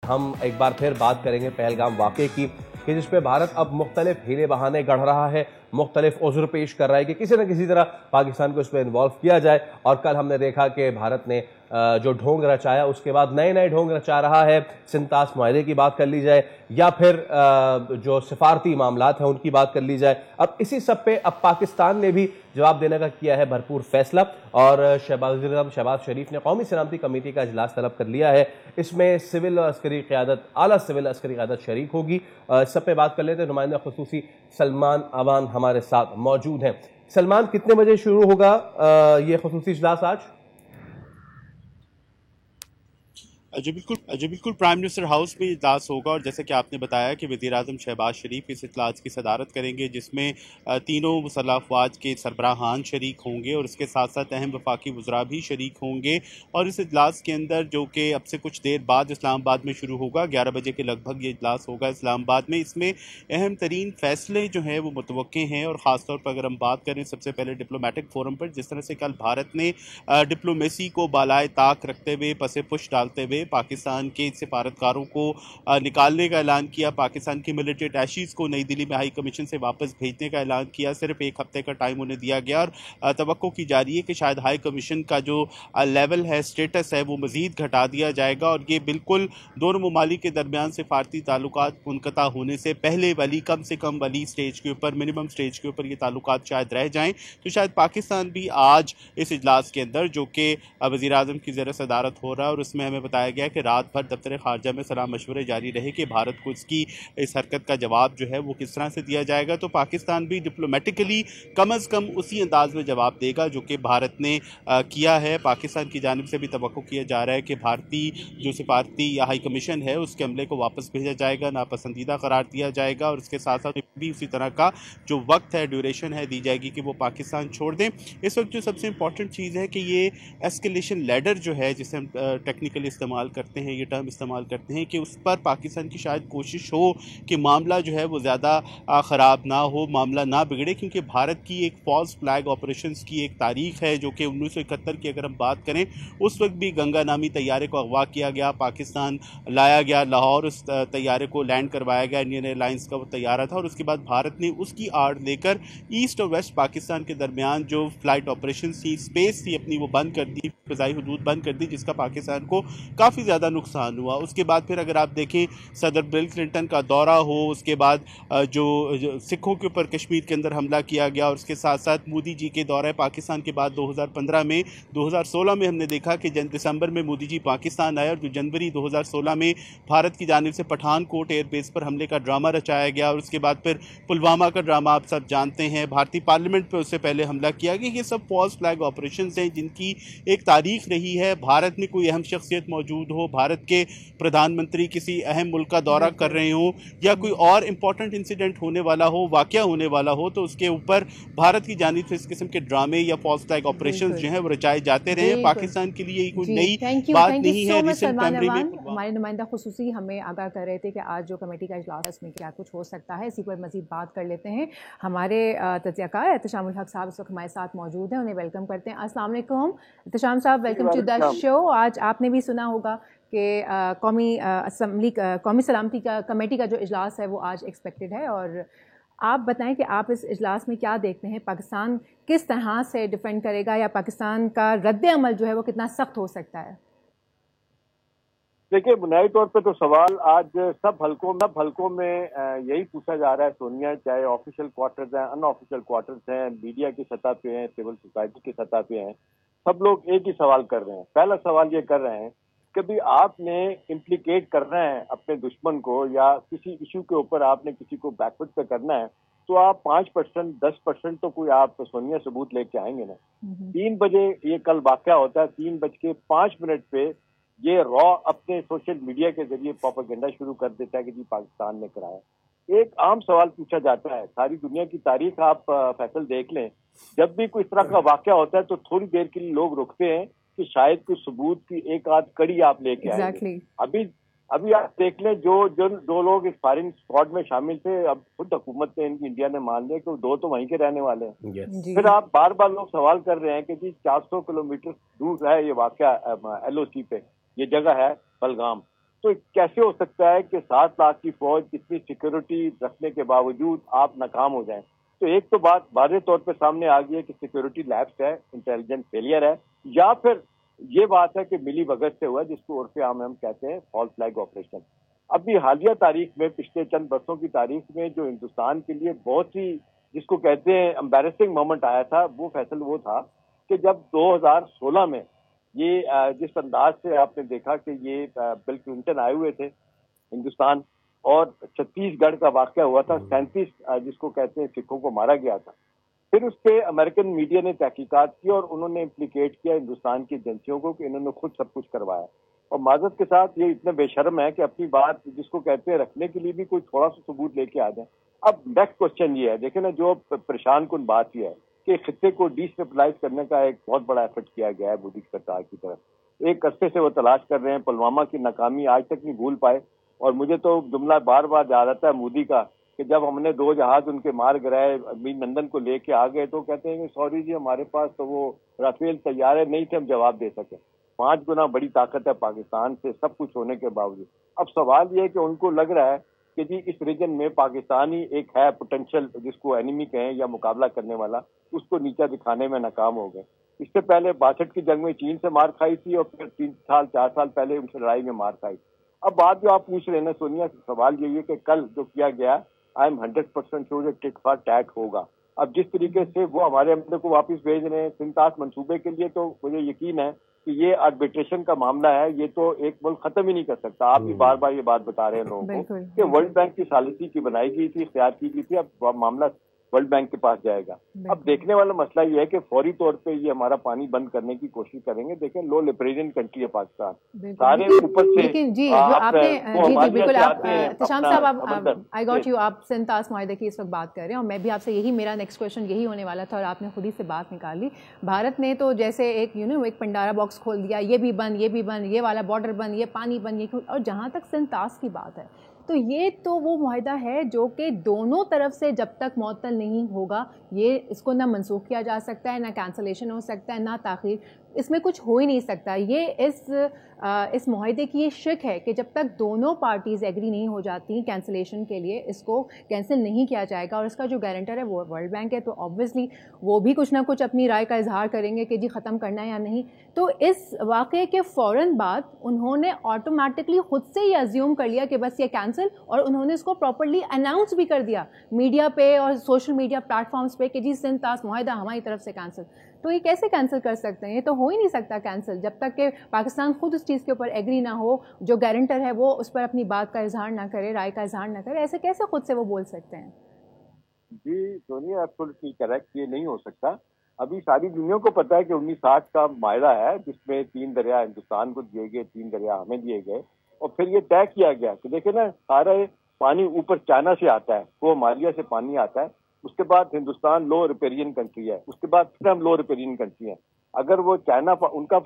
ہم ایک بار پھر بات کریں گے پہلگام واقعے کی کہ جس پہ بھارت اب مختلف ہیلے بہانے گڑھ رہا ہے، مختلف عذر پیش کر رہا ہے کہ کسی نہ کسی طرح پاکستان کو اس میں انوالو کیا جائے. اور کل ہم نے دیکھا کہ بھارت نے جو ڈھونگ رچایا اس کے بعد نئے ڈھونگ رچا رہا ہے. سنتاس معاہدے کی بات کر لی جائے یا پھر جو سفارتی معاملات ہیں ان کی بات کر لی جائے. اب اسی سب پہ اب پاکستان نے بھی جواب دینے کا کیا ہے بھرپور فیصلہ، اور وزیر اعظم شہباز شریف نے قومی سلامتی کمیٹی کا اجلاس طلب کر لیا ہے. اس میں سول اور عسکری قیادت، اعلیٰ سول عسکری قیادت شریک ہوگی. اس سب پہ بات کر لیتے ہیں. نمائندہ خصوصی سلمان اوان ہمارے ساتھ موجود ہیں. سلمان، کتنے بجے شروع ہوگا یہ خصوصی اجلاس آج؟ جی بالکل پرائم منسٹر ہاؤس میں اجلاس ہوگا، اور جیسے کہ آپ نے بتایا کہ وزیر اعظم شہباز شریف اس اجلاس کی صدارت کریں گے، جس میں تینوں مسلح افواج کے سربراہان شریک ہوں گے اور اس کے ساتھ ساتھ اہم وفاقی وزراء بھی شریک ہوں گے. اور اس اجلاس کے اندر، جو کہ اب سے کچھ دیر بعد اسلام آباد میں شروع ہوگا، 11 بجے کے لگ بھگ یہ اجلاس ہوگا اسلام آباد میں. اس میں اہم ترین فیصلے جو ہیں وہ متوقع ہیں، اور خاص طور پر اگر ہم بات کریں سب سے پہلے ڈپلومیٹک فورم پر، جس طرح سے کل بھارت نے ڈپلومیسی کو بالائے طاق رکھتے ہوئے، پس پش ڈالتے ہوئے پاکستان کے سفارتکاروں کو نکالنے کا اعلان کیا، پاکستان کی ملٹری اٹیشیز کو نئی دلی میں ہائی کمیشن سے واپس بھیجنے کا اعلان کیا. صرف ایک ہفتے کا ٹائم انہیں دیا گیا، اور توقع کی جا رہی ہے کہ شاید ہائی کمیشن کا جو لیول ہے، سٹیٹس ہے، وہ مزید گھٹا دیا جائے گا، اور یہ بالکل دونوں ممالک کے درمیان سفارتی تعلقات منقطع ہونے سے پہلے والی کم سے کم والی سٹیج کے اوپر، منیمم سٹیج کے اوپر یہ تعلقات شاید رہ جائیں. تو شاید پاکستان بھی آج اس اجلاس کے اندر، جو کہ وزیر اعظم کی زیر صدارت ہو رہا ہے، اور اس میں ہمیں بتایا گیا کہ رات بھر دفتر خارجہ میں صلاح مشورے جاری رہے کہ بھارت کو اس کی اس حرکت کا جواب جو ہے وہ کس طرح سے دیا جائے گا. تو پاکستان بھی ڈپلومیٹکلی کم از کم اسی انداز میں جواب دے گا جو کہ بھارت نے کیا ہے. پاکستان کی جانب سے بھی توقع کیا جا رہا ہے کہ بھارتی جو سفارتی یا ہائی کمیشن ہے اس کے عملے کو واپس بھیجا جائے گا، ناپسندیدہ قرار دیا جائے گا، اور اس کے ساتھ ساتھ بھی اسی طرح کا جو وقت ہے، ڈیوریشن ہے، دی جائے گی کہ وہ پاکستان چھوڑ دیں. اس وقت جو سب سے امپورٹنٹ چیز ہے کہ یہ ایسکیلیشن لیڈر جو ہے، جسے ہم ٹیکنیکلی استعمال کرتے ہیں، یہ ٹرم استعمال کرتے ہیں، کہ اس پر پاکستان کی شاید کوشش ہو کہ معاملہ جو ہے وہ زیادہ خراب نہ ہو، معاملہ نہ بگڑے، کیونکہ بھارت کی ایک فالس فلیگ آپریشنز کی ایک تاریخ ہے، جو کہ 1971 کی اگر ہم بات کریں، اس وقت بھی گنگا نامی طیارے کو اغوا کیا گیا، پاکستان لایا گیا لاہور، اس طیارے کو لینڈ کروایا گیا، انڈین ایئر لائنس کا وہ طیارہ تھا، اور اس کے بعد بھارت نے اس کی آڑ لے کر ایسٹ اور ویسٹ پاکستان کے درمیان جو فلائٹ آپریشنز تھی، اسپیس تھی اپنی، وہ بند کر دی، فضائی حدود بند کر دی، جس کا پاکستان کو کافی زیادہ نقصان ہوا. اس کے بعد پھر اگر آپ دیکھیں صدر بل کلنٹن کا دورہ ہو، اس کے بعد جو سکھوں کے اوپر کشمیر کے اندر حملہ کیا گیا، اور اس کے ساتھ ساتھ مودی جی کے دورہ پاکستان کے بعد 2015 میں 2016 میں ہم نے دیکھا کہ دسمبر میں مودی جی پاکستان آئے، اور جو جنوری 2016 میں بھارت کی جانب سے پٹھان کوٹ ایئر بیس پر حملے کا ڈرامہ رچایا گیا، اور اس کے بعد پھر پلوامہ کا ڈرامہ آپ سب جانتے ہیں، بھارتی پارلیمنٹ پہ اس سے پہلے حملہ کیا گیا. یہ سب فالس فلیگ آپریشنز ہیں جن کی ایک تاریخ رہی ہے. بھارت میں کوئی اہم شخصیت موجود ہو، بھارت کے پردھان منتری کسی اہم ملک کا دورہ کر رہے ہوں، یا کوئی اور امپورٹنٹ انسیڈنٹ ہونے والا ہو، واقعہ ہونے والا ہو، تو اس کے اوپر بھارت کی جانب سے اس قسم کے ڈرامے یا فالس فلیگ آپریشنز جو ہیں وہ رچائے جاتے رہے ہیں. پاکستان کے لیے کوئی نئی بات نہیں ہے. ریسنٹ میموری میں ہمارے نمائندہ خصوصی ہمیں آگاہ کر رہے تھے کہ آج جو کمیٹی کا اجلاس ہے اس میں کیا کچھ ہو سکتا ہے. اسی پر مزید بات کر لیتے ہیں. ہمارے تجزیہ کار احتشام الحق صاحب اس وقت ہمارے ساتھ موجود ہیں، انہیں ویلکم کرتے ہیں. السلام علیکم احتشام صاحب، ویلکم ٹو دا شو. آج آپ نے بھی سنا ہوگا کہ قومی سلامتی کا کمیٹی کا جو اجلاس ہے وہ آج ایکسپیکٹڈ ہے، اور آپ بتائیں کہ آپ اس اجلاس میں کیا دیکھتے ہیں؟ پاکستان کس طرح سے ڈیفینڈ کرے گا، یا پاکستان کا رد عمل جو ہے وہ کتنا سخت ہو سکتا ہے؟ دیکھیے، بنیادی طور پہ تو سوال آج سب حلقوں میں یہی پوچھا جا رہا ہے سونیا، چاہے آفیشیل کوارٹرز ہیں، ان آفیشیل کوارٹرز ہیں، میڈیا کی سطح پہ ہیں، سول سوسائٹی کی سطح پہ ہیں، سب لوگ ایک ہی سوال کر رہے ہیں. پہلا سوال یہ کر رہے ہیں کہ بھی آپ نے امپلیکیٹ کرنا ہے اپنے دشمن کو، یا کسی ایشو کے اوپر آپ نے کسی کو بیک فٹ پہ کرنا ہے، تو آپ 5%، 10% تو کوئی آپ سونیا ثبوت لے کے آئیں گے نا. 3 بجے یہ کل واقعہ ہوتا ہے، 3:05 پہ یہ را اپنے سوشل میڈیا کے ذریعے پروپیگنڈا شروع کر دیتا ہے کہ جی پاکستان نے کرایا. ایک عام سوال پوچھا جاتا ہے، ساری دنیا کی تاریخ آپ فیصل دیکھ لیں، جب بھی کوئی اس طرح کا واقعہ ہوتا ہے تو تھوڑی دیر کے لیے لوگ رکتے ہیں کہ شاید کوئی ثبوت کی ایک آدھ کڑی آپ لے کے آئیں گے. ابھی آپ دیکھ لیں جو لوگ اس فائرنگ اسکواڈ میں شامل تھے، اب خود حکومت نے انڈیا نے مان لیا کہ 2 تو وہیں کے رہنے والے ہیں. پھر آپ بار بار لوگ سوال کر رہے ہیں کہ جی 400 کلومیٹر دور ہے یہ واقعہ LOC پہ، یہ جگہ ہے بلگام. تو کیسے ہو سکتا ہے کہ 7 لاکھ کی فوج اتنی سیکورٹی رکھنے کے باوجود آپ ناکام ہو جائیں؟ تو ایک تو بات واضح طور پہ سامنے آ گئی ہے کہ سیکورٹی لیپس ہے، انٹیلیجنس فیلئر ہے، یا پھر یہ بات ہے کہ ملی بھگت سے ہوا، جس کو عرف عام ہم کہتے ہیں فالس فلیگ آپریشن۔ ابھی حالیہ تاریخ میں، پچھلے چند برسوں کی تاریخ میں جو ہندوستان کے لیے بہت سی جس کو کہتے ہیں امبیرسنگ مومنٹ آیا تھا، وہ فیصل وہ تھا کہ جب 2016 میں یہ جس انداز سے آپ نے دیکھا کہ یہ بل کلنٹن آئے ہوئے تھے ہندوستان، اور چھتیس گڑھ کا واقعہ ہوا تھا، 37 جس کو کہتے ہیں سکھوں کو مارا گیا تھا۔ پھر اس پہ امریکن میڈیا نے تحقیقات کی اور انہوں نے امپلیکیٹ کیا ہندوستان کی ایجنسیوں کو کہ انہوں نے خود سب کچھ کروایا، اور معذرت کے ساتھ یہ اتنے بے شرم ہے کہ اپنی بات جس کو کہتے ہیں رکھنے کے لیے بھی کوئی تھوڑا سا ثبوت لے کے آ جائیں۔ اب نیکسٹ کوشچن یہ ہے، دیکھیں نا، جو پریشان کن بات یہ ہے کہ خطے کو ڈی اسٹیبلائز کرنے کا ایک بہت بڑا ایفرٹ کیا گیا ہے مودی سرکار کی طرف۔ ایک عرصے سے وہ تلاش کر رہے ہیں، پلوامہ کی ناکامی آج تک نہیں بھول پائے، اور مجھے تو جملہ بار بار یاد آتا ہے مودی کا کہ جب ہم نے 2 جہاز ان کے مار گرائے، امین نندن کو لے کے آ گئے تو کہتے ہیں کہ سوری جی، ہمارے پاس تو وہ رافیل طیارے نہیں تھے، ہم جواب دے سکے۔ 5 گنا بڑی طاقت ہے پاکستان سے، سب کچھ ہونے کے باوجود۔ اب سوال یہ ہے کہ ان کو لگ رہا ہے کہ جی اس ریجن میں پاکستانی ایک ہے پوٹینشیل، جس کو اینیمی کہیں یا مقابلہ کرنے والا، اس کو نیچا دکھانے میں ناکام ہو گئے۔ اس سے پہلے 62 کی جنگ میں چین سے مار کھائی تھی، اور پھر 4 سال پہلے ان سے لڑائی میں مار کھائی۔ اب بات جو آپ پوچھ رہے ہیں سونیا، سوال یہی ہے کہ کل جو کیا گیا، I am 100% sure tit for tat ہوگا۔ اب جس طریقے سے وہ ہمارے عملے کو واپس بھیج رہے ہیں سنتاس منصوبے کے لیے، تو مجھے یقین ہے کہ یہ آربیٹریشن کا معاملہ ہے، یہ تو ایک ملک ختم ہی نہیں کر سکتا۔ آپ بھی بار بار یہ بات بتا رہے ہیں لوگوں کو کہ ورلڈ بینک کی ثالثی کی بنائی گئی تھی، اختیار کی گئی تھی، اب معاملہ ورلڈ بینک کے پاس جائے گا۔ اب دیکھنے والا مسئلہ یہ ہے کہ فوری طور پہ یہ ہمارا پانی بند کرنے کی کوشش کریں گے۔ دیکھیں، لو لپریرین کنٹری ہے پاکستان، سارے اوپر سے لیکن جی جو آپ نے جی بالکل، آپ احتشام صاحب، آئی گاٹ یو، آپ سنتاس معاہدے کی اس وقت بات کر رہے ہیں، اور میں بھی آپ سے یہی، میرا نیکسٹ کویشچن یہی ہونے والا تھا، اور آپ نے خود ہی سے بات نکالی۔ بھارت نے تو جیسے ایک ایک پنڈارا باکس کھول دیا، یہ بھی بند، یہ بھی بند، یہ والا بارڈر بند، یہ پانی بند، یہ، اور جہاں تک سنتاس کی بات ہے تو یہ تو وہ معاہدہ ہے جو کہ دونوں طرف سے جب تک معطل نہیں ہوگا، یہ اس کو نہ منسوخ کیا جا سکتا ہے، نہ کینسلیشن ہو سکتا ہے، نہ تاخیر، اس میں کچھ ہو ہی نہیں سکتا۔ یہ اس معاہدے کی یہ شک ہے کہ جب تک دونوں پارٹیز ایگری نہیں ہو جاتی کینسلیشن کے لیے، اس کو کینسل نہیں کیا جائے گا، اور اس کا جو گارنٹر ہے وہ ورلڈ بینک ہے، تو آبویسلی وہ بھی کچھ نہ کچھ اپنی رائے کا اظہار کریں گے کہ جی ختم کرنا ہے یا نہیں۔ تو اس واقعے کے فوراً بعد انہوں نے آٹومیٹکلی خود سے ہی ازیوم کر لیا کہ بس یہ کینسل، اور انہوں نے اس کو پراپرلی اناؤنس بھی کر دیا میڈیا پہ اور سوشل میڈیا پلیٹ فارمز پہ کہ جی سنتاس معاہدہ ہماری طرف سے کینسل۔ تو یہ کیسے کینسل کر سکتے ہیں؟ یہ تو ہو ہی نہیں سکتا کینسل جب تک کہ پاکستان خود اس چیز کے اوپر ایگری نہ ہو، جو گارنٹر ہے وہ اس پر اپنی بات کا اظہار نہ کرے، رائے کا اظہار نہ کرے۔ ایسے کیسے خود سے وہ بول سکتے ہیں؟ جی سونیا، ایبسولوٹلی کریکٹ، یہ نہیں ہو سکتا۔ ابھی ساری دنیا کو پتا ہے کہ 1960 کا معاہدہ ہے، جس میں 3 دریا ہندوستان کو دیے گئے، 3 دریا ہمیں دیے گئے، اور پھر یہ طے کیا گیا کہ دیکھیں نا، سارا پانی اوپر چائنا سے آتا ہے، وہ مالیہ سے پانی آتا ہے، اس کے بعد ہندوستان لو ریپیرین کنٹری ہے، اس کے بعد پھر ہم لو ریپیرین کنٹری ہیں۔ اگر وہ چائنا ان کا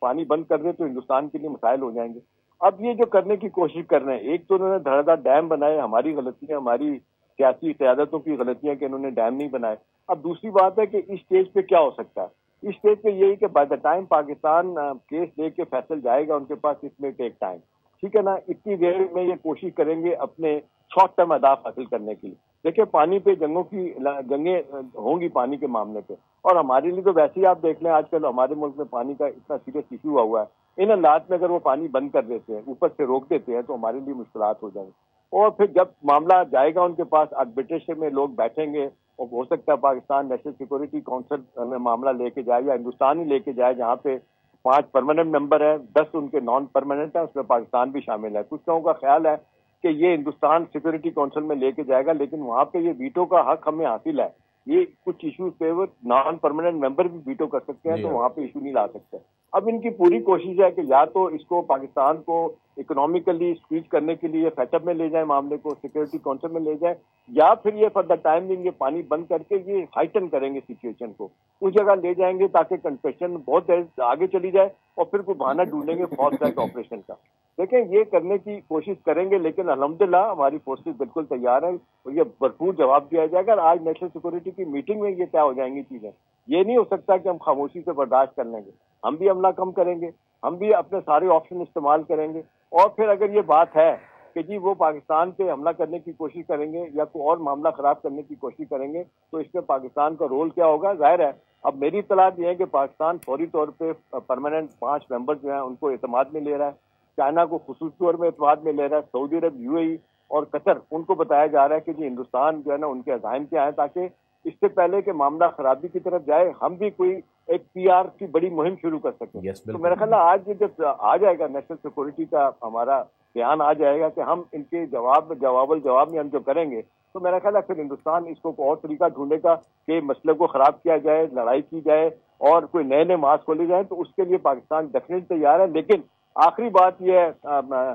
پانی بند کر دے تو ہندوستان کے لیے مسائل ہو جائیں گے۔ اب یہ جو کرنے کی کوشش کر رہے ہیں، ایک تو انہوں نے دھڑا دھڑ ڈیم بنائے، ہماری غلطیاں، ہماری سیاسی قیادتوں کی غلطیاں کہ انہوں نے ڈیم نہیں بنائے۔ اب دوسری بات ہے کہ اس اسٹیج پہ کیا ہو سکتا ہے، اس اسٹیج پہ یہی کہ by the time Pakistan case لے کے فیصل جائے گا ان کے پاس، اس میں ٹیک ٹائم، ٹھیک ہے نا، اتنی دیر میں یہ کوشش کریں گے اپنے شارٹ ٹرم اہداف حاصل کرنے کے لیے۔ دیکھیں، پانی پہ جنگیں ہوں گی پانی کے معاملے پہ، اور ہمارے لیے تو ویسے ہی آپ دیکھ لیں، آج کل ہمارے ملک میں پانی کا اتنا سیریس ایشو ہوا ہے، ان حالات میں اگر وہ پانی بند کر دیتے ہیں، اوپر سے روک دیتے ہیں، تو ہمارے لیے مشکلات ہو جائیں گی۔ اور پھر جب معاملہ جائے گا ان کے پاس، آربیٹریشن میں لوگ بیٹھیں گے، اور ہو سکتا ہے پاکستان نیشنل سیکورٹی کونسل میں معاملہ لے کے جائے، یا ہندوستان ہی لے کے جائے، جہاں پہ 5 پرماننٹ ممبر ہیں، 10 ان کے نان پرماننٹ ہیں، اس میں پاکستان بھی شامل ہے۔ کچھ لوگوں کا خیال ہے کہ یہ ہندوستان سیکورٹی کونسل میں لے کے جائے گا، لیکن وہاں پہ یہ ویٹو کا حق ہمیں حاصل ہے۔ یہ کچھ ایشوز پہ وہ نان پرماننٹ ممبر بھی ویٹو کر سکتے ہیں، تو وہاں پہ ایشو نہیں لا سکتے۔ اب ان کی پوری کوشش ہے کہ یا تو اس کو پاکستان کو اکنامیکلی اسکویز کرنے کے لیے فیٹ اپ میں لے جائیں، معاملے کو سیکورٹی کونسل میں لے جائیں، یا پھر یہ فار دا ٹائم دیں گے پانی بند کر کے یہ ہائٹن کریں گے سچویشن کو، اس جگہ لے جائیں گے تاکہ کنفیشن بہت دیر آگے چلی جائے، اور پھر کوئی بہانہ ڈھونڈیں گے فالس فلیگ آپریشن کا۔ دیکھیں، یہ کرنے کی کوشش کریں گے، لیکن الحمدللہ ہماری فورسز بالکل تیار ہیں، اور یہ بھرپور جواب دیا جائے گا۔ آج نیشنل سیکورٹی کی میٹنگ میں یہ طے ہو جائیں گی چیزیں۔ یہ نہیں ہو سکتا کہ ہم خاموشی سے برداشت کر لیں گے، ہم بھی عملہ کم کریں گے، ہم بھی اپنے سارے آپشن استعمال کریں گے. اور پھر اگر یہ بات ہے کہ جی وہ پاکستان پہ حملہ کرنے کی کوشش کریں گے یا کوئی اور معاملہ خراب کرنے کی کوشش کریں گے تو اس میں پاکستان کا رول کیا ہوگا. ظاہر ہے اب میری اطلاع یہ ہے کہ پاکستان فوری طور پہ پرماننٹ 5 ممبر جو ہیں ان کو اعتماد میں لے رہا ہے. چائنا کو خصوصی طور میں اعتماد میں لے رہا ہے. سعودی عرب، UAE اور قطر، ان کو بتایا جا رہا ہے کہ جی ہندوستان جو ہے نا ان کے عزائم کیا ہیں، تاکہ اس سے پہلے کہ معاملہ خرابی کی طرف جائے ہم بھی کوئی ایک PR کی بڑی مہم شروع کر سکیں. تو میرا خیال ہے آج جب آ جائے گا نیشنل سیکورٹی کا ہمارا بیان آ جائے گا کہ ہم ان کے جواب میں ہم جو کریں گے، تو میرا خیال ہے پھر ہندوستان اس کو اور طریقہ ڈھونڈے گا کہ مسئلے کو خراب کیا جائے، لڑائی کی جائے اور کوئی نئے مارچ کھولے جائیں. تو اس کے لیے پاکستان ڈیفینیٹ تیار ہے. لیکن آخری بات یہ ہے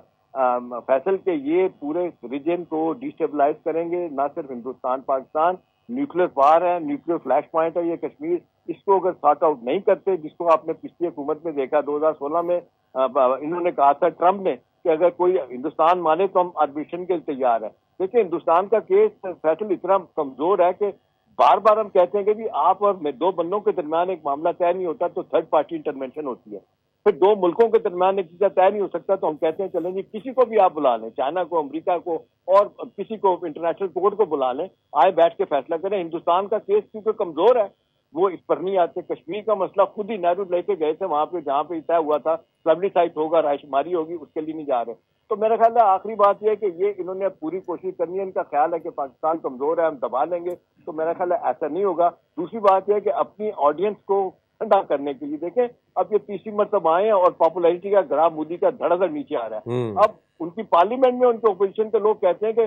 فیصل کہ یہ پورے ریجن کو ڈیسٹیبلائز کریں گے. نہ صرف ہندوستان، پاکستان نیوکلیر پاور ہے، نیوکلیر فلیش پوائنٹ ہے یہ کشمیر. اس کو اگر سارٹ آؤٹ نہیں کرتے، جس کو آپ نے پچھلی حکومت میں دیکھا 2016 میں انہوں نے کہا تھا ٹرمپ نے کہ اگر کوئی ہندوستان مانے تو ہم آربیٹریشن کے لیے تیار ہیں. دیکھیں ہندوستان کا کیس فیصل اتنا کمزور ہے کہ بار بار ہم کہتے ہیں کہ بھی آپ اور دو بندوں کے درمیان ایک معاملہ طے نہیں ہوتا تو تھرڈ پارٹی انٹرونشن ہوتی ہے. پھر 2 ملکوں کے درمیان ایک چیز طے نہیں ہو سکتا تو ہم کہتے ہیں چلیں جی کسی کو بھی آپ بلا لیں، چائنا کو، امریکہ کو اور کسی کو انٹرنیشنل کورٹ کو بلا لیں، آئے بیٹھ کے فیصلہ کریں. ہندوستان کا کیس کیونکہ کمزور ہے وہ اس پر نہیں آتے. کشمیر کا مسئلہ خود ہی نہرو لے کے گئے تھے وہاں پہ جہاں پہ طے ہوا تھا پبلسائز ہوگا، رائے شماری ہوگی، اس کے لیے نہیں جا رہے. تو میرا خیال ہے آخری بات یہ ہے کہ یہ انہوں نے پوری کوشش کرنی ہے. ان کا خیال ہے کہ پاکستان کمزور ہے، ہم دبا لیں گے. تو میرا خیال ہے ایسا نہیں ہوگا. دوسری بات یہ ہے کہ اپنی آڈینس کو ٹھنڈا کرنے کے لیے دیکھیں اب یہ 30 مرتبہ آئے ہیں اور پاپولیرٹی کا گراف مودی کا دھڑ دھڑ نیچے آ رہا ہے. اب ان کی پارلیمنٹ میں ان کے اپوزیشن کے لوگ کہتے ہیں کہ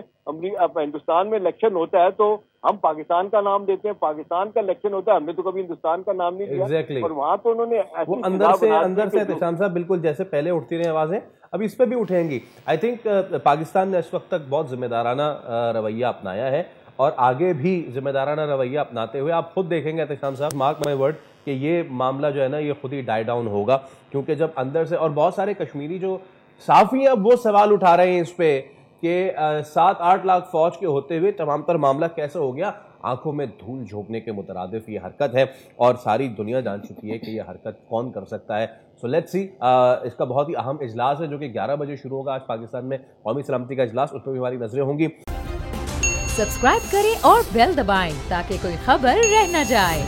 ہندوستان میں الیکشن ہوتا ہے تو ہم پاکستان کا نام دیتے ہیں، پاکستان کا الیکشن ہوتا ہے ہم نے تو کبھی ہندوستان کا نام نہیں دیا. اور وہاں تو انہوں نے وہ اندر سے احتشام صاحب بالکل جیسے پہلے اٹھتی رہی آوازیں اب اس پہ بھی اٹھیں گی. آئی تھنک پاکستان نے اس وقت تک بہت ذمہ دارانہ رویہ اپنایا ہے اور آگے بھی ذمہ دارانہ رویہ اپناتے ہوئے آپ خود دیکھیں گے احتشام صاحب، مارک مائی ورڈ، کہ یہ معاملہ جو ہے نا یہ خود ہی ڈائی ڈاؤن ہوگا. کیونکہ جب اندر سے اور بہت سارے کشمیری جو صحافی ہیں اب وہ سوال اٹھا رہے ہیں اس پہ کہ 7-8 لاکھ فوج کے ہوتے ہوئے تمام تر معاملہ کیسے ہو گیا. آنکھوں میں دھول جھونکنے کے مترادف یہ حرکت ہے اور ساری دنیا جان چکی ہے کہ یہ حرکت کون کر سکتا ہے. سو لیٹس سی، اس کا بہت ہی اہم اجلاس ہے جو کہ 11 بجے شروع ہوگا آج پاکستان میں، قومی سلامتی کا اجلاس، اس پہ بھی ہماری نظریں ہوں گی. سبسکرائب کریں اور بیل دبائیں تاکہ کوئی خبر رہ نہ جائے.